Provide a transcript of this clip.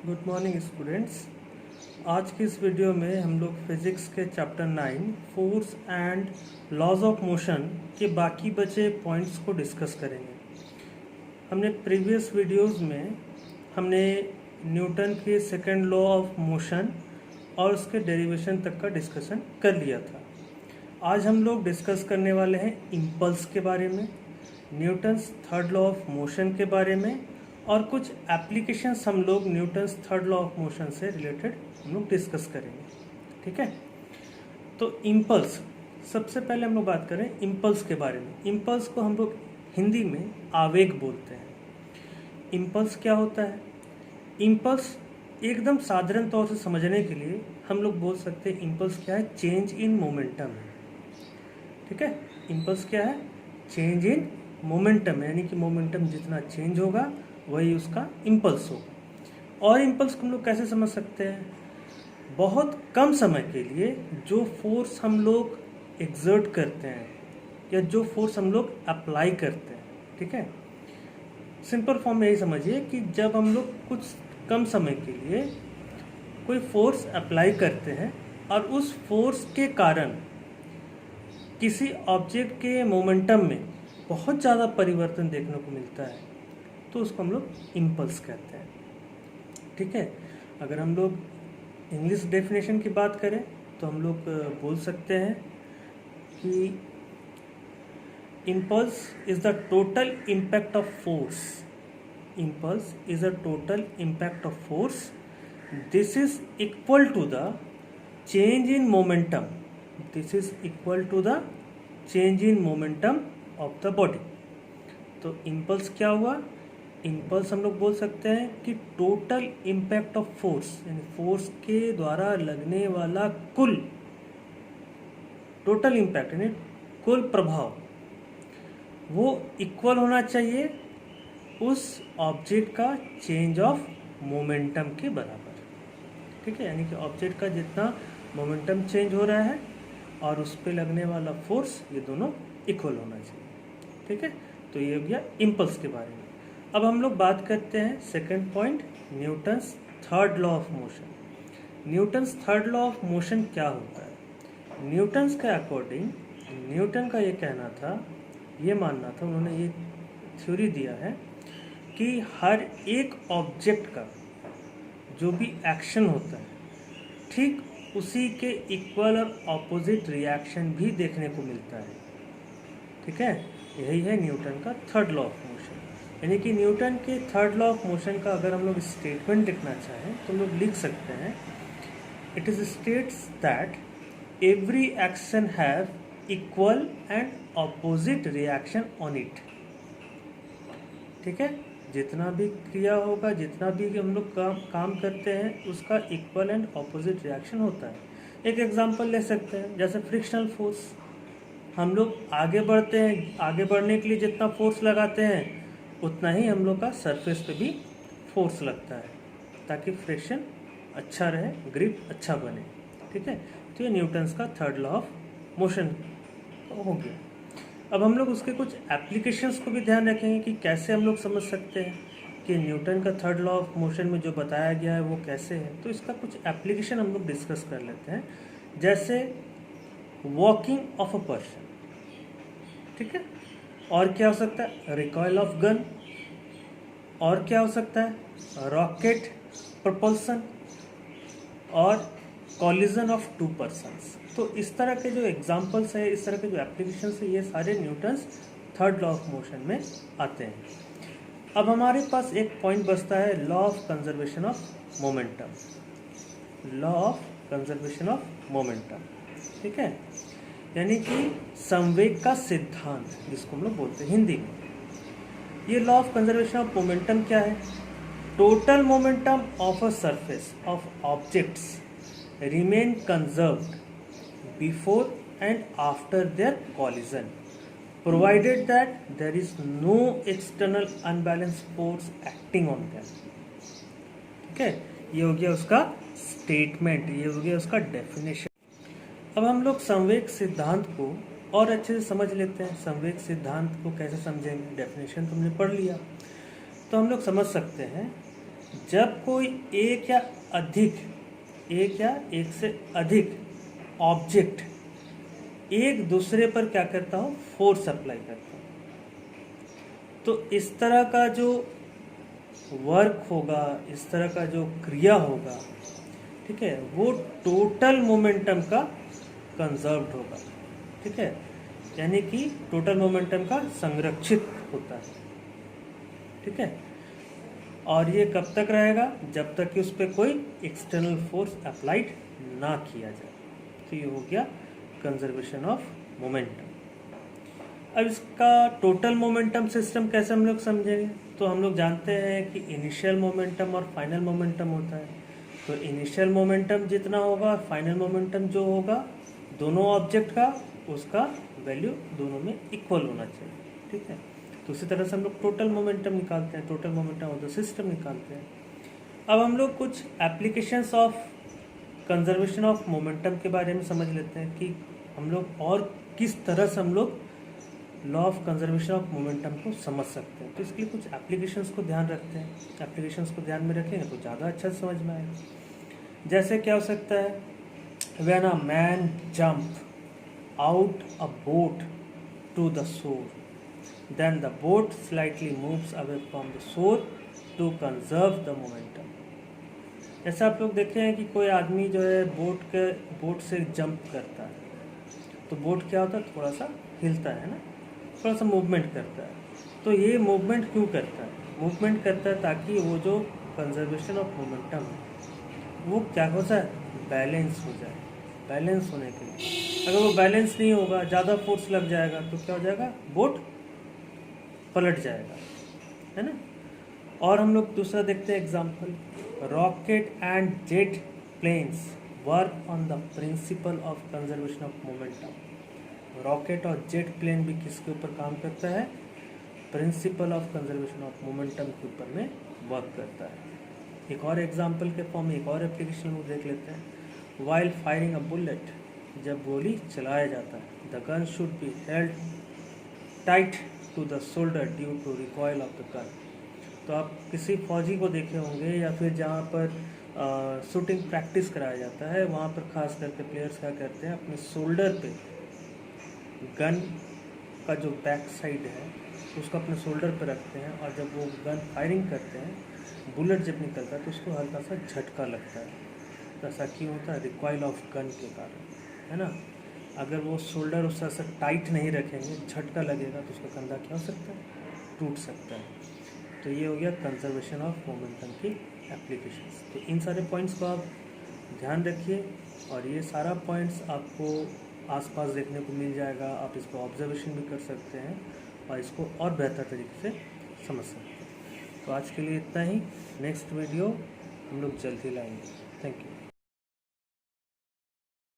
Good morning students. आज की इस वीडियो में हम लोग फिजिक्स के chapter 9 force and laws of motion के बाकी बचे पॉइंट्स को डिस्कस करेंगे। हमने प्रीवियस वीडियोस में हमने न्यूटन के सेकंड लॉ ऑफ मोशन और उसके डेरिवेशन तक का डिस्कशन कर लिया था। आज हम लोग डिस्कस करने वाले हैं इम्पल्स के बारे में, Newton's third law of motion के बारे में और कुछ एप्लीकेशंस हम लोग Newton's third law of motion से रिलेटेड हम लोग डिस्कस करेंगे। ठीक है, तो इम्पल्स, सबसे पहले हम लोग बात करें इम्पल्स के बारे में। इम्पल्स को हम लोग हिंदी में आवेग बोलते हैं। इम्पल्स क्या होता है? इम्पल्स एकदम साधारण तौर से समझने के लिए हम लोग बोल सकते हैं इम्पल्स क्या है? चेंज इन मोमेंटम है। ठीक है, इम्पल्स क्या है? चेंज इन मोमेंटम, यानी कि मोमेंटम जितना चेंज होगा वही उसका इम्पल्स होगा। और इम्पल्स को हम लोग कैसे समझ सकते हैं? बहुत कम समय के लिए जो फोर्स हम लोग एक्सर्ट करते हैं या जो फोर्स हम लोग अप्लाई करते हैं, ठीक है, सिंपल फॉर्म में यही समझिए कि जब हम लोग कुछ कम समय के लिए कोई फोर्स अप्लाई करते हैं और उस फोर्स के कारण किसी ऑब्जेक्ट के मोमेंटम में बहुत ज़्यादा परिवर्तन देखने को मिलता है तो उसको हम लोग इम्पल्स कहते हैं। ठीक है, अगर हम लोग इंग्लिश डेफिनेशन की बात करें तो हम लोग बोल सकते हैं कि impulse is the total impact of force. Impulse is a total impact of force. This is equal to the change in momentum. This is equal to the change in momentum of the body. तो impulse क्या हुआ? Impulse हम लोग बोल सकते हैं कि total impact of force, यानी फोर्स के द्वारा लगने वाला कुल टोटल इम्पैक्ट यानी कुल प्रभाव वो इक्वल होना चाहिए उस ऑब्जेक्ट का चेंज ऑफ मोमेंटम के बराबर। ठीक है, यानी कि ऑब्जेक्ट का जितना मोमेंटम चेंज हो रहा है और उस पर लगने वाला फोर्स, ये दोनों इक्वल होना चाहिए। ठीक है, तो ये हो गया इम्पल्स के बारे में। अब हम लोग बात करते हैं second point, Newton's third law of motion. Newton's third law of motion क्या होता है? न्यूटन्स के अकॉर्डिंग, न्यूटन का ये कहना था, ये मानना था, उन्होंने ये थ्योरी दिया है कि हर एक ऑब्जेक्ट का जो भी एक्शन होता है ठीक उसी के इक्वल और ऑपोजिट रिएक्शन भी देखने को मिलता है। ठीक है, यही है न्यूटन का थर्ड लॉ ऑफ मोशन। यानी कि न्यूटन के थर्ड लॉ ऑफ मोशन का अगर हम लोग स्टेटमेंट लिखना चाहें तो हम लोग लिख सकते हैं, it is states that every action have equal and opposite reaction on it. ठीक है, जितना भी क्रिया होगा, जितना भी हम लोग काम करते हैं उसका इक्वल एंड ऑपोजिट रिएक्शन होता है। एक एग्जांपल ले सकते हैं, जैसे फ्रिक्शनल फोर्स। हम लोग आगे बढ़ते हैं, आगे बढ़ने के लिए जितना फोर्स लगाते हैं उतना ही हम लोग का सरफेस पे भी फोर्स लगता है ताकि फ्रिक्शन अच्छा रहे, ग्रिप अच्छा बने। ठीक है, तो ये न्यूटन्स का थर्ड लॉ ऑफ मोशन हो गया। अब हम लोग उसके कुछ एप्लीकेशंस को भी ध्यान रखेंगे कि कैसे हम लोग समझ सकते हैं कि न्यूटन का थर्ड लॉ ऑफ मोशन में जो बताया गया है वो कैसे है। तो इसका कुछ एप्लीकेशन हम लोग डिस्कस कर लेते हैं, जैसे वॉकिंग ऑफ अ पर्सन। ठीक है, और क्या हो सकता है? Recoil of gun. और क्या हो सकता है? रॉकेट प्रपल्सन और कॉलिजन ऑफ टू पर्सन्स। तो इस तरह के जो एग्जांपल्स है, इस तरह के जो एप्लीकेशंस है, ये सारे Newton's third law of motion में आते हैं। अब हमारे पास एक पॉइंट बचता है, law of conservation of momentum. Law of conservation of momentum, ठीक है, यानी कि संवेग का सिद्धांत जिसको हम लोग बोलते हैं हिंदी में। ये law of conservation of momentum क्या है? Total momentum of a surface of objects remain conserved before and after their collision provided that there is no external unbalanced force acting on them. ठीक है, ये हो गया उसका स्टेटमेंट, ये हो गया उसका डेफिनेशन। अब हम लोग संवेग सिद्धांत को और अच्छे से समझ लेते हैं। संवेग सिद्धांत को कैसे समझेंगे? डेफिनेशन तुमने पढ़ लिया, तो हम लोग समझ सकते हैं जब कोई एक या एक से अधिक ऑब्जेक्ट एक दूसरे पर क्या करता हो, फोर्स अप्लाई करता हो, तो इस तरह का जो वर्क होगा, इस तरह का जो क्रिया होगा, ठीक है, वो टोटल मोमेंटम का कंजर्व्ड होगा। ठीक है, यानी कि टोटल मोमेंटम का संरक्षित होता है। ठीक है, और ये कब तक रहेगा, जब तक कि उस पर कोई एक्सटर्नल फोर्स अप्लाइड ना किया जाए। तो ये हो गया कंजर्वेशन ऑफ मोमेंटम। अब इसका टोटल मोमेंटम सिस्टम कैसे हम लोग समझेंगे, तो हम लोग जानते हैं कि इनिशियल मोमेंटम और फाइनल मोमेंटम होता है। तो इनिशियल मोमेंटम जितना होगा, फाइनल मोमेंटम जो होगा, दोनों ऑब्जेक्ट का उसका वैल्यू दोनों में इक्वल होना चाहिए। ठीक है, तो उसी तरह से हम लोग टोटल मोमेंटम निकालते हैं, total momentum of the system निकालते हैं। अब हम लोग कुछ applications of conservation of momentum के बारे में समझ लेते हैं कि हम लोग और किस तरह से हम लोग law of conservation of momentum को समझ सकते हैं। तो इसके लिए कुछ एप्लीकेशंस को ध्यान रखते हैं। एप्लीकेशंस को ध्यान में रखेंगे तो ज़्यादा अच्छा समझ में आएगा। जैसे क्या हो सकता है, when a man jump out a boat to the shore, then the boat slightly moves away from the shore to conserve the momentum। ऐसा आप लोग देखे हैं कि कोई आदमी जो है बोट से जंप करता है, तो बोट क्या होता है, थोड़ा सा हिलता है ना, थोड़ा सा मूवमेंट करता है। तो ये मूवमेंट क्यों करता है, मूवमेंट करता है ताकि वो जो कंजर्वेशन ऑफ मोमेंटम है वो क्या हो जाए, बैलेंस हो जाए। बैलेंस होने के लिए अगर वो बैलेंस नहीं होगा, ज़्यादा फोर्स लग जाएगा तो क्या हो जाएगा, बोट पलट जाएगा, है ना। और हम लोग दूसरा देखते हैं example, rocket and jet planes work on the principle of conservation of momentum. Rocket और जेट प्लेन भी किसके ऊपर काम करता है, principle of conservation of momentum के ऊपर में वर्क करता है। एक और एग्जांपल के फॉर्म में एक और एप्लीकेशन लोग देख लेते हैं। वाइल फायरिंग अ बुलेट, जब गोली चलाया जाता है, the gun should be held tight to the shoulder due to recoil of the gun. तो आप किसी फौजी को देखे होंगे या फिर जहाँ पर शूटिंग प्रैक्टिस कराया जाता है, वहाँ पर खास करके प्लेयर्स क्या करते हैं, अपने शोल्डर पे गन का जो बैक साइड है उसको अपने शोल्डर पे रखते हैं, और जब वो गन फायरिंग करते हैं, बुलेट जब निकलता है तो उसको हल्का सा झटका लगता है। तो ऐसा क्यों होता है, रिकॉयल ऑफ गन के कारण, है ना। अगर वो शोल्डर उस तरह से टाइट नहीं रखेंगे, झटका लगेगा तो उसका कंधा क्या हो सकता है, टूट सकता है। तो ये हो गया कंजर्वेशन ऑफ मोमेंटम की एप्लीकेशंस। तो इन सारे पॉइंट्स को आप ध्यान रखिए, और ये सारा पॉइंट्स आपको आसपास देखने को मिल जाएगा। आप इसको ऑब्जर्वेशन भी कर सकते हैं और इसको और बेहतर तरीके से समझ सकते हैं। तो आज के लिए इतना ही, नेक्स्ट वीडियो हम लोग जल्द ही लाएंगे। Thank you.